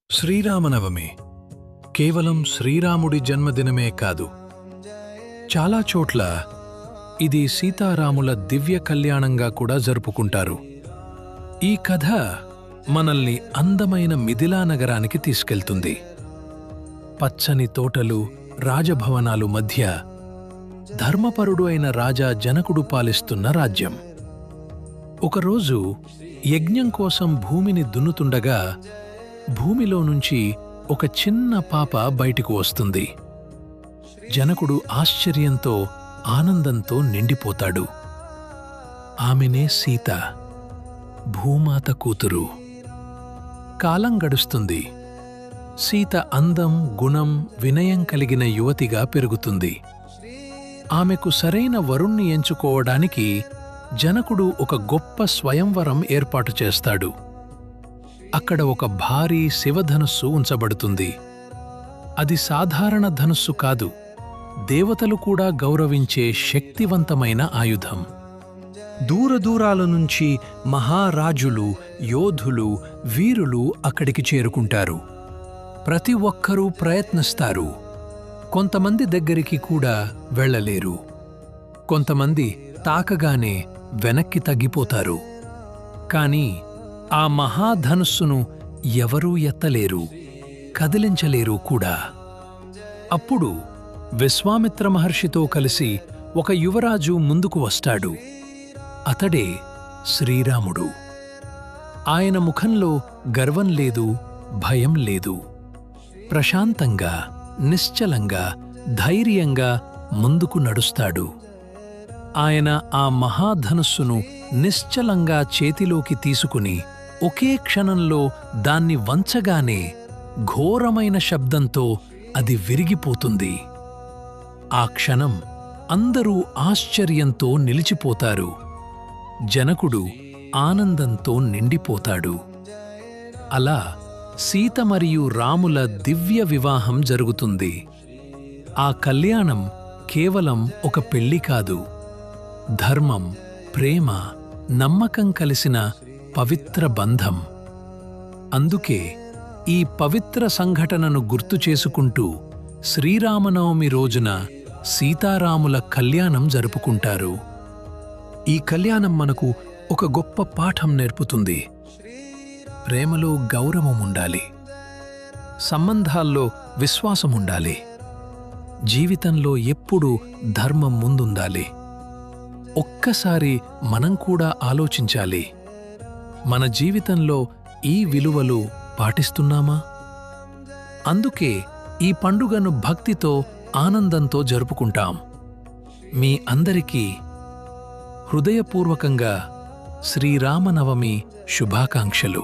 శ్రీరామనవమి కేవలం శ్రీరాముడి జన్మదినమే కాదు, చాలా చోట్ల ఇది సీతారాముల దివ్య కళ్యాణంగా కూడా జరుపుకుంటారు. ఈ కథ మనల్ని అందమైన మిథిలా నగరానికి తీసుకెళ్తుంది. పచ్చని తోటలు, రాజభవనాలు మధ్య ధర్మపరుడు అయిన రాజా జనకుడు పాలిస్తున్న రాజ్యం. ఒకరోజు యజ్ఞం కోసం భూమిని దున్నుతుండగా భూమిలో నుంచి ఒక చిన్న పాప బయటికి వస్తుంది. జనకుడు ఆశ్చర్యంతో, ఆనందంతో నిండిపోతాడు. ఆమెనే సీత, భూమాత కూతురు. కాలం గడుస్తుంది. సీత అందం, గుణం, వినయం కలిగిన యువతిగా పెరుగుతుంది. ఆమెకు సరైన వరుణ్ణి ఎంచుకోవడానికి జనకుడు ఒక గొప్ప స్వయంవరం ఏర్పాటు చేస్తాడు. అక్కడ ఒక భారీ శివధనుస్సు ఉంచబడుతుంది. అది సాధారణ ధనుస్సు కాదు, దేవతలు కూడా గౌరవించే శక్తివంతమైన ఆయుధం. దూరదూరాల నుంచి మహారాజులు, యోధులు, వీరులు అక్కడికి చేరుకుంటారు. ప్రతి ఒక్కరూ ప్రయత్నిస్తారు. కొంతమంది దగ్గరికి కూడా వెళ్ళలేరు. కొంతమంది తాకగానే వెనక్కి తగ్గిపోతారు. కాని ఆ మహాధనుస్సును ఎవరూ ఎత్తలేరు, కదిలించలేరు కూడా. అప్పుడు విశ్వామిత్ర మహర్షితో కలిసి ఒక యువరాజు ముందుకు వస్తాడు. అతడే శ్రీరాముడు. ఆయన ముఖంలో గర్వం లేదు, భయం లేదు. ప్రశాంతంగా, నిశ్చలంగా, ధైర్యంగా ముందుకు నడుస్తాడు. ఆయన ఆ మహాధనుస్సును నిశ్చలంగా చేతిలోకి తీసుకుని ఒకే క్షణంలో దాన్ని వంచగానే ఘోరమైన శబ్దంతో అది విరిగిపోతుంది. ఆ క్షణం అందరూ ఆశ్చర్యంతో నిలిచిపోతారు. జనకుడు ఆనందంతో నిండిపోతాడు. అలా సీత మరియు రాముల దివ్య వివాహం జరుగుతుంది. ఆ కళ్యాణం కేవలం ఒక పెళ్లి కాదు, ధర్మం, ప్రేమ, నమ్మకం కలిసిన పవిత్ర బంధం. అందుకే ఈ పవిత్ర సంఘటనను గుర్తు చేసుకుంటూ శ్రీరామనవమి రోజున సీతారాముల కళ్యాణం జరుపుకుంటారు. ఈ కళ్యాణం మనకు ఒక గొప్ప పాఠం నేర్పుతుంది. ప్రేమలో గౌరవముండాలి, సంబంధాల్లో విశ్వాసముండాలి, జీవితంలో ఎప్పుడూ ధర్మం ముందుండాలి. ఒక్కసారి మనం కూడా ఆలోచించాలి, మన జీవితంలో ఈ విలువలు పాటిస్తున్నామా? అందుకే ఈ పండుగను భక్తితో, ఆనందంతో జరుపుకుంటాం. మీ అందరికీ హృదయపూర్వకంగా శ్రీరామనవమి శుభాకాంక్షలు.